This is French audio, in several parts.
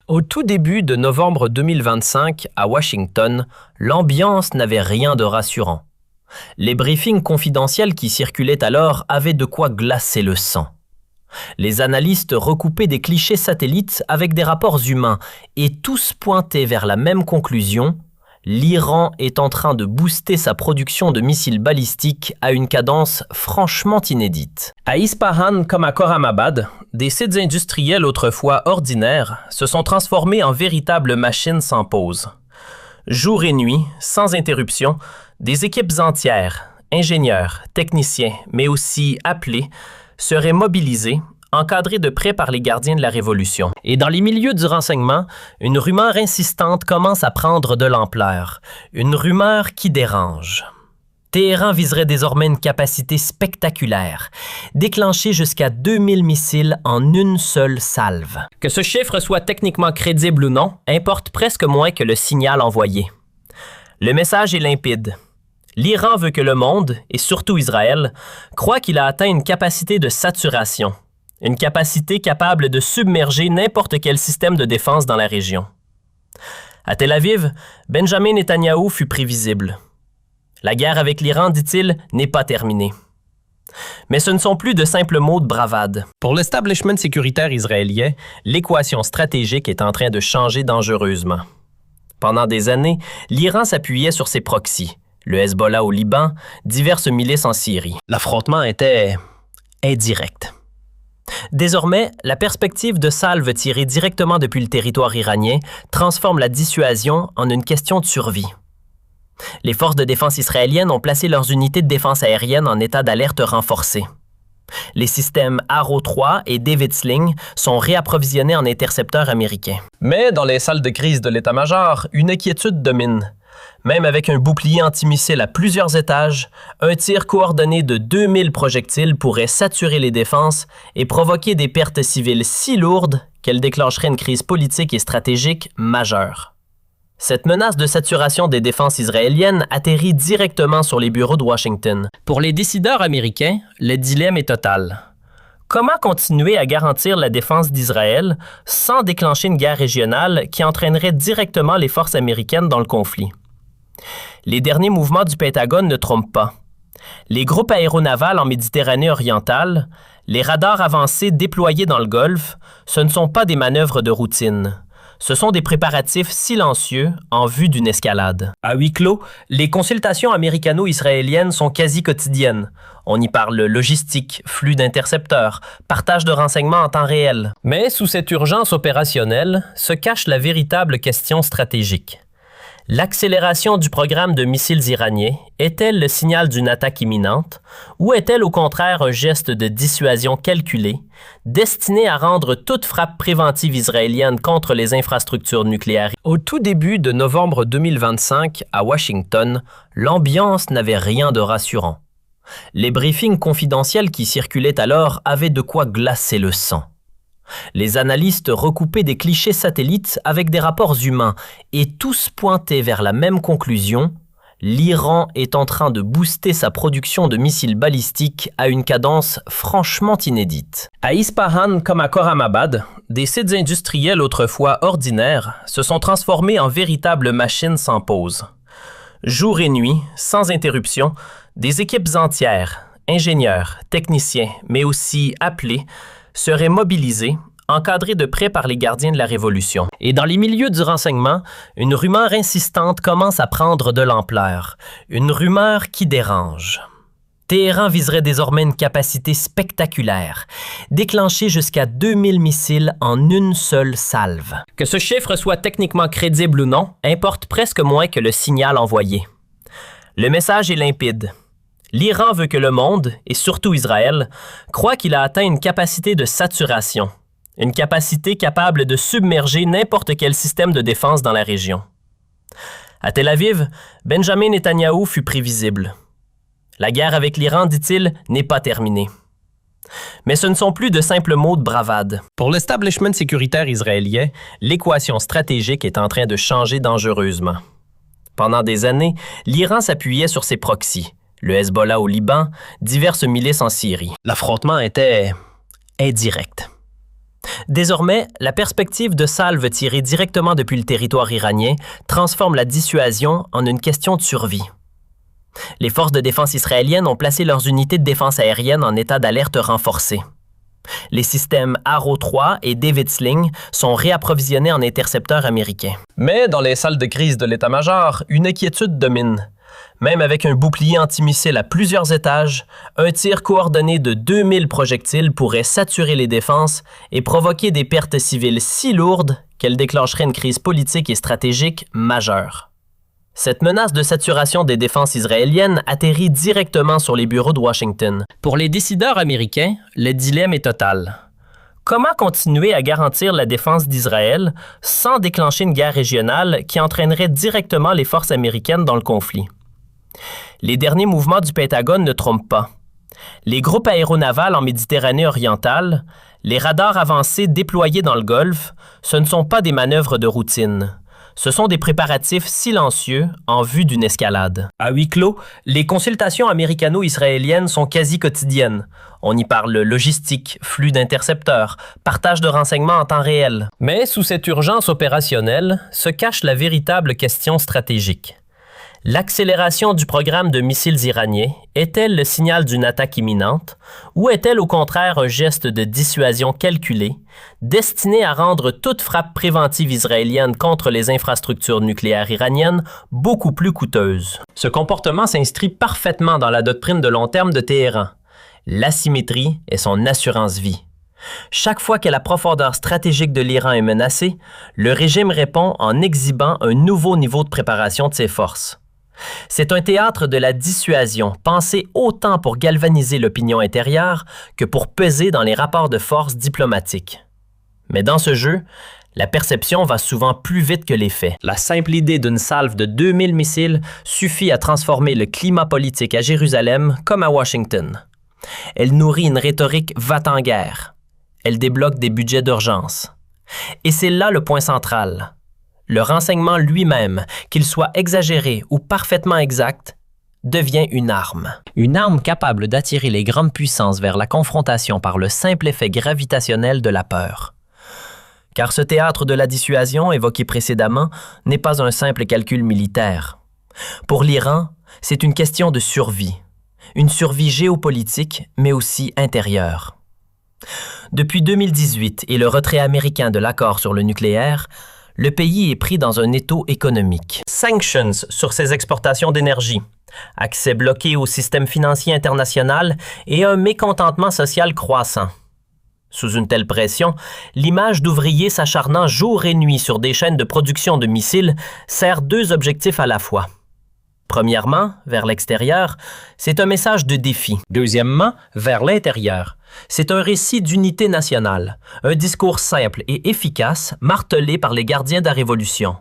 Au tout début de novembre 2025, à Washington, l'ambiance n'avait rien de rassurant. Les briefings confidentiels qui circulaient alors avaient de quoi glacer le sang. Les analystes recoupaient des clichés satellites avec des rapports humains et tous pointaient vers la même conclusion: l'Iran est en train de booster sa production de missiles balistiques à une cadence franchement inédite. À Ispahan comme à Khorramabad, des sites industriels autrefois ordinaires se sont transformés en véritables machines sans pause. Jour et nuit, sans interruption, des équipes entières, ingénieurs, techniciens, mais aussi appelés, seraient mobilisés, encadrés de près par les gardiens de la Révolution. Et dans les milieux du renseignement, une rumeur insistante commence à prendre de l'ampleur. Une rumeur qui dérange. Téhéran viserait désormais une capacité spectaculaire, déclencher jusqu'à 2000 missiles en une seule salve. Que ce chiffre soit techniquement crédible ou non, importe presque moins que le signal envoyé. Le message est limpide. L'Iran veut que le monde, et surtout Israël, croit qu'il a atteint une capacité de saturation, une capacité capable de submerger n'importe quel système de défense dans la région. À Tel Aviv, Benjamin Netanyahou fut prévisible. La guerre avec l'Iran, dit-il, n'est pas terminée. Mais ce ne sont plus de simples mots de bravade. Pour l'establishment sécuritaire israélien, l'équation stratégique est en train de changer dangereusement. Pendant des années, l'Iran s'appuyait sur ses proxys, le Hezbollah au Liban, diverses milices en Syrie. L'affrontement était indirect. Désormais, la perspective de salves tirées directement depuis le territoire iranien transforme la dissuasion en une question de survie. Les forces de défense israéliennes ont placé leurs unités de défense aérienne en état d'alerte renforcée. Les systèmes Arrow 3 et David Sling sont réapprovisionnés en intercepteurs américains. Mais dans les salles de crise de l'état-major, une inquiétude domine. Même avec un bouclier antimissile à plusieurs étages, un tir coordonné de 2000 projectiles pourrait saturer les défenses et provoquer des pertes civiles si lourdes qu'elles déclencheraient une crise politique et stratégique majeure. Cette menace de saturation des défenses israéliennes atterrit directement sur les bureaux de Washington. Pour les décideurs américains, le dilemme est total. Comment continuer à garantir la défense d'Israël sans déclencher une guerre régionale qui entraînerait directement les forces américaines dans le conflit? Les derniers mouvements du Pentagone ne trompent pas. Les groupes aéronavals en Méditerranée orientale, les radars avancés déployés dans le Golfe, ce ne sont pas des manœuvres de routine. Ce sont des préparatifs silencieux en vue d'une escalade. À huis clos, les consultations américano-israéliennes sont quasi quotidiennes. On y parle logistique, flux d'intercepteurs, partage de renseignements en temps réel. Mais sous cette urgence opérationnelle se cache la véritable question stratégique. L'accélération du programme de missiles iraniens est-elle le signal d'une attaque imminente ou est-elle au contraire un geste de dissuasion calculé, destiné à rendre toute frappe préventive israélienne contre les infrastructures nucléaires? Au tout début de novembre 2025, à Washington, l'ambiance n'avait rien de rassurant. Les briefings confidentiels qui circulaient alors avaient de quoi glacer le sang. Les analystes recoupaient des clichés satellites avec des rapports humains et tous pointaient vers la même conclusion: l'Iran est en train de booster sa production de missiles balistiques à une cadence franchement inédite. À Ispahan comme à Khorramabad, des sites industriels autrefois ordinaires se sont transformés en véritables machines sans pause. Jour et nuit, sans interruption, des équipes entières, ingénieurs, techniciens, mais aussi appelés, seraient mobilisés, encadrés de près par les gardiens de la Révolution. Et dans les milieux du renseignement, une rumeur insistante commence à prendre de l'ampleur. Une rumeur qui dérange. Téhéran viserait désormais une capacité spectaculaire, déclencher jusqu'à 2000 missiles en une seule salve. Que ce chiffre soit techniquement crédible ou non, importe presque moins que le signal envoyé. Le message est limpide. L'Iran veut que le monde, et surtout Israël, croit qu'il a atteint une capacité de saturation, une capacité capable de submerger n'importe quel système de défense dans la région. À Tel Aviv, Benjamin Netanyahou fut prévisible. La guerre avec l'Iran, dit-il, n'est pas terminée. Mais ce ne sont plus de simples mots de bravade. Pour l'establishment sécuritaire israélien, l'équation stratégique est en train de changer dangereusement. Pendant des années, l'Iran s'appuyait sur ses proxys, le Hezbollah au Liban, diverses milices en Syrie. L'affrontement était indirect. Désormais, la perspective de salves tirées directement depuis le territoire iranien transforme la dissuasion en une question de survie. Les forces de défense israéliennes ont placé leurs unités de défense aérienne en état d'alerte renforcée. Les systèmes Arrow 3 et David Sling sont réapprovisionnés en intercepteurs américains. Mais dans les salles de crise de l'état-major, une inquiétude domine. Même avec un bouclier antimissile à plusieurs étages, un tir coordonné de 2000 projectiles pourrait saturer les défenses et provoquer des pertes civiles si lourdes qu'elles déclencheraient une crise politique et stratégique majeure. Cette menace de saturation des défenses israéliennes atterrit directement sur les bureaux de Washington. Pour les décideurs américains, le dilemme est total. Comment continuer à garantir la défense d'Israël sans déclencher une guerre régionale qui entraînerait directement les forces américaines dans le conflit? Les derniers mouvements du Pentagone ne trompent pas. Les groupes aéronavals en Méditerranée orientale, les radars avancés déployés dans le Golfe, ce ne sont pas des manœuvres de routine. Ce sont des préparatifs silencieux en vue d'une escalade. À huis clos, les consultations américano-israéliennes sont quasi quotidiennes. On y parle logistique, flux d'intercepteurs, partage de renseignements en temps réel. Mais sous cette urgence opérationnelle se cache la véritable question stratégique. L'accélération du programme de missiles iraniens est-elle le signal d'une attaque imminente ou est-elle au contraire un geste de dissuasion calculé, destiné à rendre toute frappe préventive israélienne contre les infrastructures nucléaires iraniennes beaucoup plus coûteuse? Ce comportement s'inscrit parfaitement dans la doctrine de long terme de Téhéran. L'asymétrie est son assurance-vie. Chaque fois que la profondeur stratégique de l'Iran est menacée, le régime répond en exhibant un nouveau niveau de préparation de ses forces. C'est un théâtre de la dissuasion, pensé autant pour galvaniser l'opinion intérieure que pour peser dans les rapports de force diplomatiques. Mais dans ce jeu, la perception va souvent plus vite que les faits. La simple idée d'une salve de 2000 missiles suffit à transformer le climat politique à Jérusalem comme à Washington. Elle nourrit une rhétorique va-t-en-guerre. Elle débloque des budgets d'urgence. Et c'est là le point central. Le renseignement lui-même, qu'il soit exagéré ou parfaitement exact, devient une arme. Une arme capable d'attirer les grandes puissances vers la confrontation par le simple effet gravitationnel de la peur. Car ce théâtre de la dissuasion évoqué précédemment n'est pas un simple calcul militaire. Pour l'Iran, c'est une question de survie. Une survie géopolitique, mais aussi intérieure. Depuis 2018 et le retrait américain de l'accord sur le nucléaire, le pays est pris dans un étau économique. Sanctions sur ses exportations d'énergie, accès bloqué au système financier international et un mécontentement social croissant. Sous une telle pression, l'image d'ouvriers s'acharnant jour et nuit sur des chaînes de production de missiles sert deux objectifs à la fois. Premièrement, vers l'extérieur, c'est un message de défi. Deuxièmement, vers l'intérieur, c'est un récit d'unité nationale, un discours simple et efficace martelé par les gardiens de la Révolution.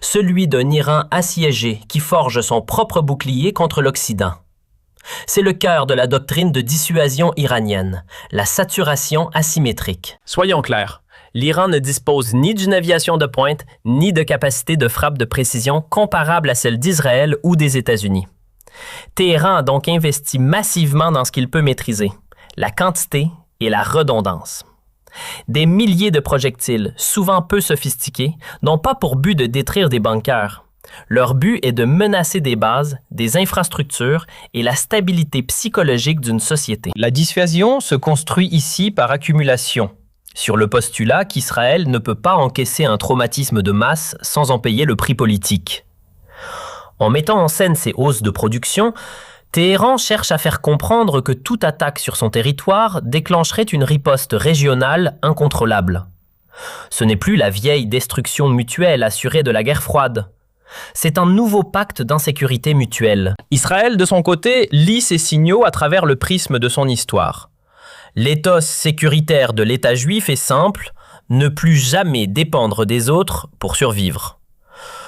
Celui d'un Iran assiégé qui forge son propre bouclier contre l'Occident. C'est le cœur de la doctrine de dissuasion iranienne, la saturation asymétrique. Soyons clairs. L'Iran ne dispose ni d'une aviation de pointe, ni de capacités de frappe de précision comparables à celles d'Israël ou des États-Unis. Téhéran a donc investi massivement dans ce qu'il peut maîtriser, la quantité et la redondance. Des milliers de projectiles, souvent peu sophistiqués, n'ont pas pour but de détruire des bunkers. Leur but est de menacer des bases, des infrastructures et la stabilité psychologique d'une société. La dissuasion se construit ici par accumulation, sur le postulat qu'Israël ne peut pas encaisser un traumatisme de masse sans en payer le prix politique. En mettant en scène ces hausses de production, Téhéran cherche à faire comprendre que toute attaque sur son territoire déclencherait une riposte régionale incontrôlable. Ce n'est plus la vieille destruction mutuelle assurée de la guerre froide. C'est un nouveau pacte d'insécurité mutuelle. Israël, de son côté, lit ces signaux à travers le prisme de son histoire. L'éthos sécuritaire de l'État juif est simple, ne plus jamais dépendre des autres pour survivre.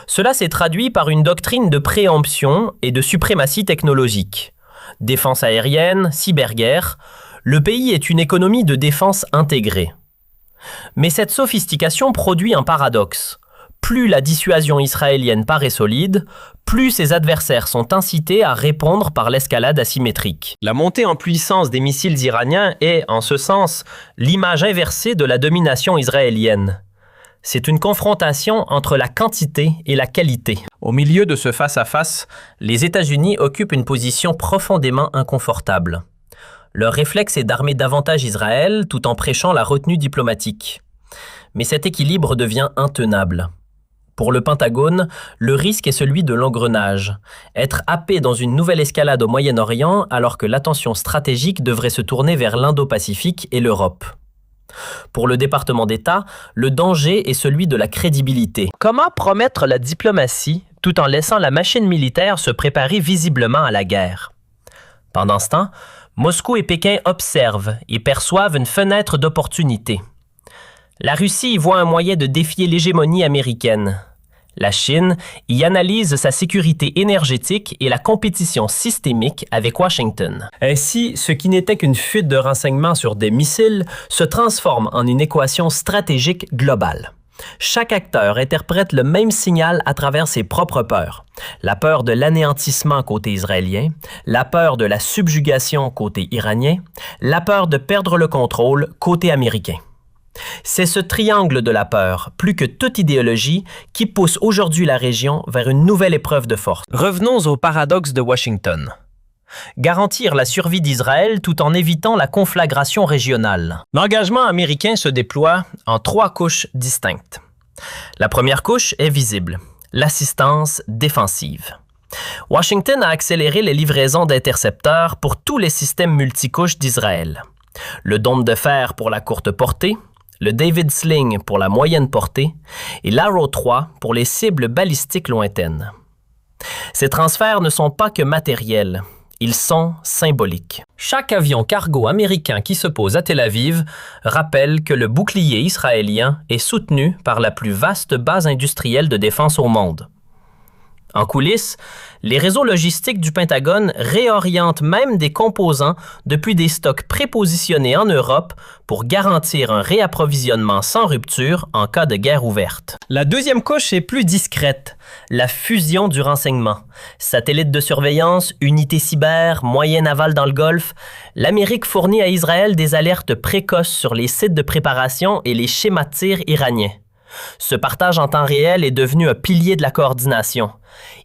Cela s'est traduit par une doctrine de préemption et de suprématie technologique. Défense aérienne, cyberguerre, le pays est une économie de défense intégrée. Mais cette sophistication produit un paradoxe. Plus la dissuasion israélienne paraît solide, plus ses adversaires sont incités à répondre par l'escalade asymétrique. La montée en puissance des missiles iraniens est, en ce sens, l'image inversée de la domination israélienne. C'est une confrontation entre la quantité et la qualité. Au milieu de ce face-à-face, les États-Unis occupent une position profondément inconfortable. Leur réflexe est d'armer davantage Israël tout en prêchant la retenue diplomatique. Mais cet équilibre devient intenable. Pour le Pentagone, le risque est celui de l'engrenage, être happé dans une nouvelle escalade au Moyen-Orient alors que l'attention stratégique devrait se tourner vers l'Indo-Pacifique et l'Europe. Pour le département d'État, le danger est celui de la crédibilité. Comment promettre la diplomatie tout en laissant la machine militaire se préparer visiblement à la guerre? Pendant ce temps, Moscou et Pékin observent et perçoivent une fenêtre d'opportunité. La Russie y voit un moyen de défier l'hégémonie américaine. La Chine y analyse sa sécurité énergétique et la compétition systémique avec Washington. Ainsi, ce qui n'était qu'une fuite de renseignements sur des missiles se transforme en une équation stratégique globale. Chaque acteur interprète le même signal à travers ses propres peurs. La peur de l'anéantissement côté israélien, la peur de la subjugation côté iranien, la peur de perdre le contrôle côté américain. C'est ce triangle de la peur, plus que toute idéologie, qui pousse aujourd'hui la région vers une nouvelle épreuve de force. Revenons au paradoxe de Washington. Garantir la survie d'Israël tout en évitant la conflagration régionale. L'engagement américain se déploie en 3 couches distinctes. La première couche est visible, l'assistance défensive. Washington a accéléré les livraisons d'intercepteurs pour tous les systèmes multicouches d'Israël. Le dôme de fer pour la courte portée, le David Sling pour la moyenne portée et l'Arrow 3 pour les cibles balistiques lointaines. Ces transferts ne sont pas que matériels, ils sont symboliques. Chaque avion cargo américain qui se pose à Tel Aviv rappelle que le bouclier israélien est soutenu par la plus vaste base industrielle de défense au monde. En coulisses, les réseaux logistiques du Pentagone réorientent même des composants depuis des stocks prépositionnés en Europe pour garantir un réapprovisionnement sans rupture en cas de guerre ouverte. La deuxième couche est plus discrète, la fusion du renseignement. Satellites de surveillance, unités cyber, moyens navals dans le Golfe, l'Amérique fournit à Israël des alertes précoces sur les sites de préparation et les schémas de tir iraniens. Ce partage en temps réel est devenu un pilier de la coordination.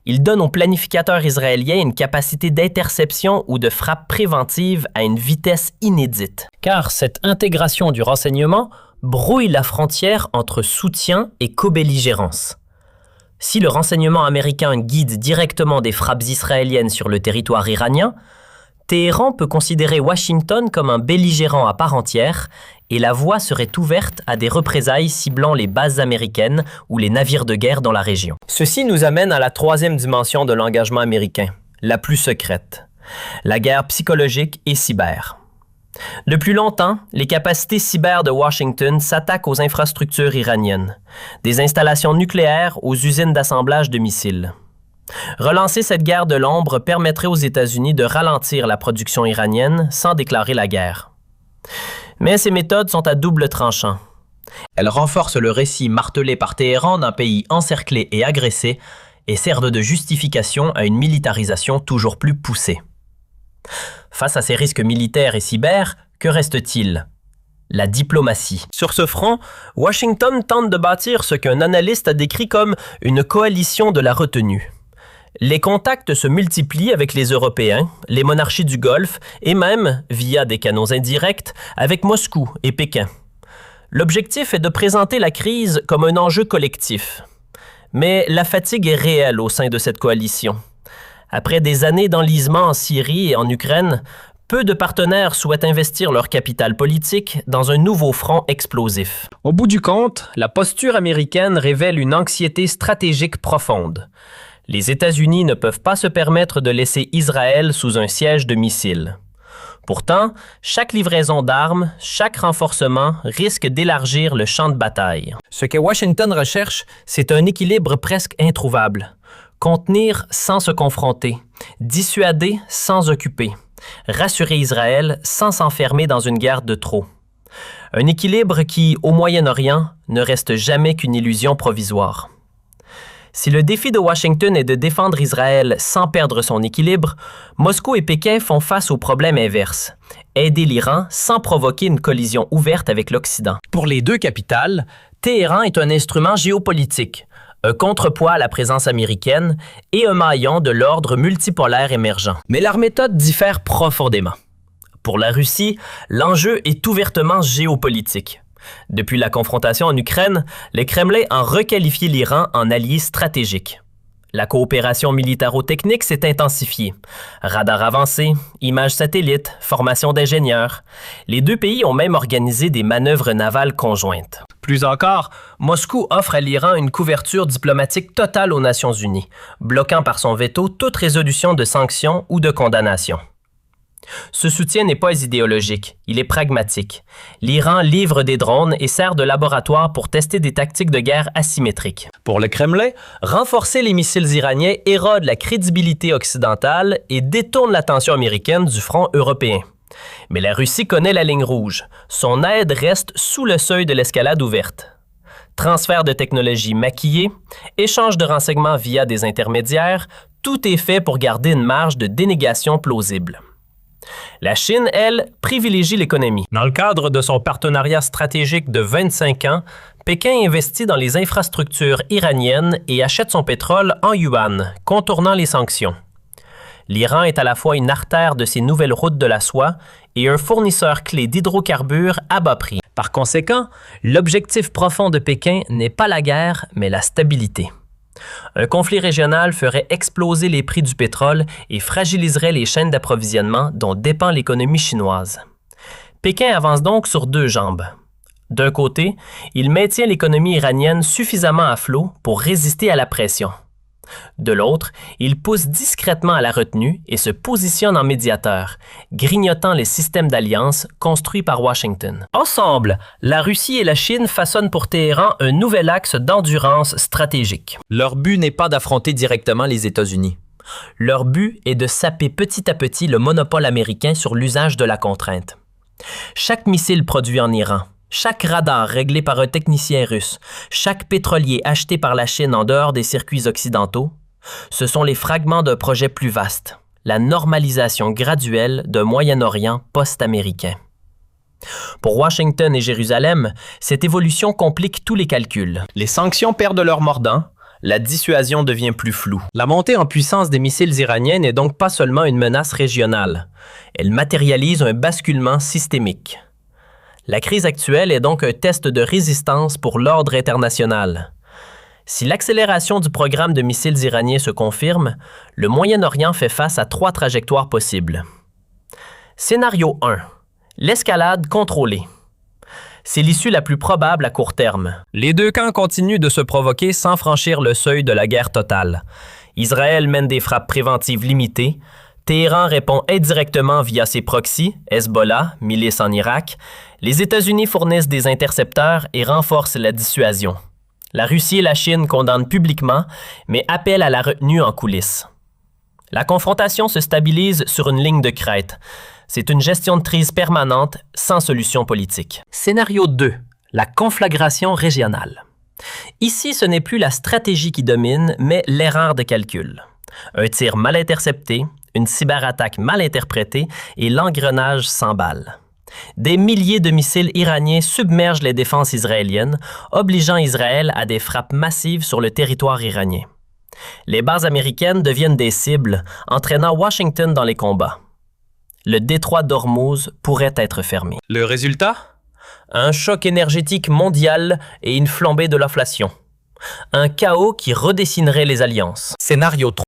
Il donne aux planificateurs israéliens une capacité d'interception ou de frappe préventive à une vitesse inédite. Car cette intégration du renseignement brouille la frontière entre soutien et co-belligérance. Si le renseignement américain guide directement des frappes israéliennes sur le territoire iranien, Téhéran peut considérer Washington comme un belligérant à part entière et la voie serait ouverte à des représailles ciblant les bases américaines ou les navires de guerre dans la région. Ceci nous amène à la troisième dimension de l'engagement américain, la plus secrète, la guerre psychologique et cyber. Depuis longtemps, les capacités cyber de Washington s'attaquent aux infrastructures iraniennes, des installations nucléaires aux usines d'assemblage de missiles. Relancer cette guerre de l'ombre permettrait aux États-Unis de ralentir la production iranienne sans déclarer la guerre. Mais ces méthodes sont à double tranchant. Elles renforcent le récit martelé par Téhéran d'un pays encerclé et agressé et servent de justification à une militarisation toujours plus poussée. Face à ces risques militaires et cyber, que reste-t-il? La diplomatie. Sur ce front, Washington tente de bâtir ce qu'un analyste a décrit comme une coalition de la retenue. Les contacts se multiplient avec les Européens, les monarchies du Golfe et même, via des canaux indirects, avec Moscou et Pékin. L'objectif est de présenter la crise comme un enjeu collectif. Mais la fatigue est réelle au sein de cette coalition. Après des années d'enlisement en Syrie et en Ukraine, peu de partenaires souhaitent investir leur capital politique dans un nouveau front explosif. Au bout du compte, la posture américaine révèle une anxiété stratégique profonde. Les États-Unis ne peuvent pas se permettre de laisser Israël sous un siège de missiles. Pourtant, chaque livraison d'armes, chaque renforcement risque d'élargir le champ de bataille. Ce que Washington recherche, c'est un équilibre presque introuvable. Contenir sans se confronter, dissuader sans occuper, rassurer Israël sans s'enfermer dans une guerre de trop. Un équilibre qui, au Moyen-Orient, ne reste jamais qu'une illusion provisoire. Si le défi de Washington est de défendre Israël sans perdre son équilibre, Moscou et Pékin font face au problème inverse, aider l'Iran sans provoquer une collision ouverte avec l'Occident. Pour les deux capitales, Téhéran est un instrument géopolitique, un contrepoids à la présence américaine et un maillon de l'ordre multipolaire émergent. Mais leurs méthodes diffèrent profondément. Pour la Russie, l'enjeu est ouvertement géopolitique. Depuis la confrontation en Ukraine, le Kremlin a requalifié l'Iran en allié stratégique. La coopération militaro-technique s'est intensifiée. Radars avancés, images satellites, formation d'ingénieurs. Les deux pays ont même organisé des manœuvres navales conjointes. Plus encore, Moscou offre à l'Iran une couverture diplomatique totale aux Nations unies, bloquant par son veto toute résolution de sanctions ou de condamnation. Ce soutien n'est pas idéologique, il est pragmatique. L'Iran livre des drones et sert de laboratoire pour tester des tactiques de guerre asymétriques. Pour le Kremlin, renforcer les missiles iraniens érode la crédibilité occidentale et détourne l'attention américaine du front européen. Mais la Russie connaît la ligne rouge. Son aide reste sous le seuil de l'escalade ouverte. Transfert de technologies maquillées, échange de renseignements via des intermédiaires, tout est fait pour garder une marge de dénégation plausible. La Chine, elle, privilégie l'économie. Dans le cadre de son partenariat stratégique de 25 ans, Pékin investit dans les infrastructures iraniennes et achète son pétrole en yuan, contournant les sanctions. L'Iran est à la fois une artère de ces nouvelles routes de la soie et un fournisseur clé d'hydrocarbures à bas prix. Par conséquent, l'objectif profond de Pékin n'est pas la guerre, mais la stabilité. Un conflit régional ferait exploser les prix du pétrole et fragiliserait les chaînes d'approvisionnement dont dépend l'économie chinoise. Pékin avance donc sur deux jambes. D'un côté, il maintient l'économie iranienne suffisamment à flot pour résister à la pression. De l'autre, il pousse discrètement à la retenue et se positionne en médiateur, grignotant les systèmes d'alliance construits par Washington. Ensemble, la Russie et la Chine façonnent pour Téhéran un nouvel axe d'endurance stratégique. Leur but n'est pas d'affronter directement les États-Unis. Leur but est de saper petit à petit le monopole américain sur l'usage de la contrainte. Chaque missile produit en Iran, chaque radar réglé par un technicien russe, chaque pétrolier acheté par la Chine en dehors des circuits occidentaux, ce sont les fragments d'un projet plus vaste, la normalisation graduelle d'un Moyen-Orient post-américain. Pour Washington et Jérusalem, cette évolution complique tous les calculs. Les sanctions perdent leur mordant, la dissuasion devient plus floue. La montée en puissance des missiles iraniens n'est donc pas seulement une menace régionale, elle matérialise un basculement systémique. La crise actuelle est donc un test de résistance pour l'ordre international. Si l'accélération du programme de missiles iraniens se confirme, le Moyen-Orient fait face à 3 trajectoires possibles. Scénario 1. L'escalade contrôlée. C'est l'issue la plus probable à court terme. Les deux camps continuent de se provoquer sans franchir le seuil de la guerre totale. Israël mène des frappes préventives limitées. Téhéran répond indirectement via ses proxys, Hezbollah, milice en Irak. Les États-Unis fournissent des intercepteurs et renforcent la dissuasion. La Russie et la Chine condamnent publiquement, mais appellent à la retenue en coulisses. La confrontation se stabilise sur une ligne de crête. C'est une gestion de crise permanente, sans solution politique. Scénario 2. La conflagration régionale. Ici, ce n'est plus la stratégie qui domine, mais l'erreur de calcul. Un tir mal intercepté, une cyberattaque mal interprétée et l'engrenage s'emballe. Des milliers de missiles iraniens submergent les défenses israéliennes, obligeant Israël à des frappes massives sur le territoire iranien. Les bases américaines deviennent des cibles, entraînant Washington dans les combats. Le détroit d'Ormuz pourrait être fermé. Le résultat? Un choc énergétique mondial et une flambée de l'inflation. Un chaos qui redessinerait les alliances. Scénario 3.